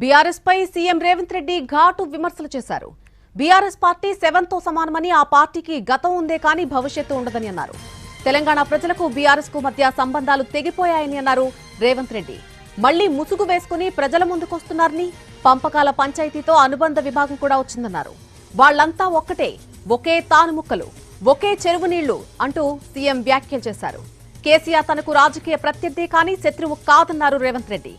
BRS పై CM Revanth Reddy ఘాటు విమర్శలు చేశారు. బీఆర్ఎస్ పార్టీ 7తో సమానమని, ఆ పార్టీకి గతం ఉందే కానీ భవిష్యత్తు ఉండదని అన్నారు. తెలంగాణ ప్రజలకు బీఆర్ఎస్ కు మధ్య సంబంధాలు తెగిపోయాయని అన్నారు రేవంత్ రెడ్డి. మళ్లీ ముసుగు వేసుకుని ప్రజల ముందుకొస్తున్నారని, పంపకాల పంచాయతీతో అనుబంధ విభాగం కూడా వచ్చిందన్నారు. వాళ్లంతా ఒక్కటే, ఒకే తానుముక్కలు, ఒకే చెరువు నీళ్లు అంటూ సీఎం వ్యాఖ్యలు చేశారు. కేసీఆర్ తనకు రాజకీయ ప్రత్యర్థి కానీ శత్రువు కాదన్నారు రేవంత్ రెడ్డి.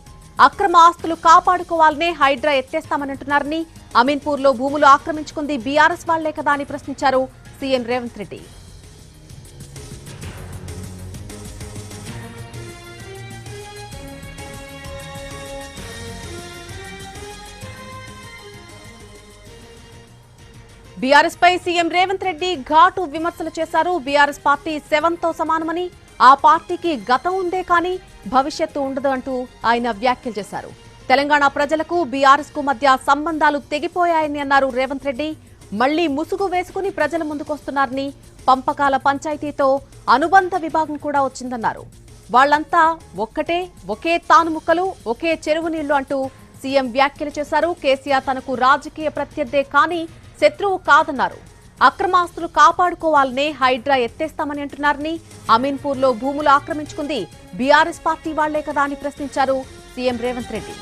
అక్రమ ఆస్తులు కాపాడుకోవాలనే హైడ్రా ఎత్తేస్తామనంటున్నారని, అమీన్పూర్లో భూములు ఆక్రమించుకుంది బీఆర్ఎస్ వాళ్లే కదా అని ప్రశ్నించారు సీఎం రేవంత్ రెడ్డి. బీఆర్ఎస్ పై సీఎం రేవంత్ రెడ్డి ఘాటు విమర్శలు చేశారు. బీఆర్ఎస్ పార్టీ 7తో సమానమని, ఆ పార్టీకి గతం ఉందే కానీ భవిష్యత్తు ఉండదు అంటూ ఆయన వ్యాఖ్యలు చేశారు. తెలంగాణ ప్రజలకు బీఆర్ఎస్ కు మధ్య సంబంధాలు తెగిపోయాయని అన్నారు రేవంత్ రెడ్డి. మళ్లీ ముసుగు వేసుకుని ప్రజల ముందుకొస్తున్నారని, పంపకాల పంచాయతీతో అనుబంధ విభాగం కూడా వచ్చిందన్నారు. వాళ్లంతా ఒక్కటే, ఒకే తానుముక్కలు, ఒకే చెరువు నీళ్లు అంటూ సీఎం వ్యాఖ్యలు చేశారు. కేసీఆర్ తనకు రాజకీయ ప్రత్యర్థే కానీ శత్రువు కాదన్నారు. అక్రమాస్తులు కాపాడుకోవాలనే హైడ్రా ఎత్తేస్తామని అంటున్నారని, అమీన్పూర్లో భూములు ఆక్రమించుకుంది బీఆర్ఎస్ పార్టీ వాళ్లే కదా అని ప్రశ్నించారు సీఎం రేవంత్ రెడ్డి.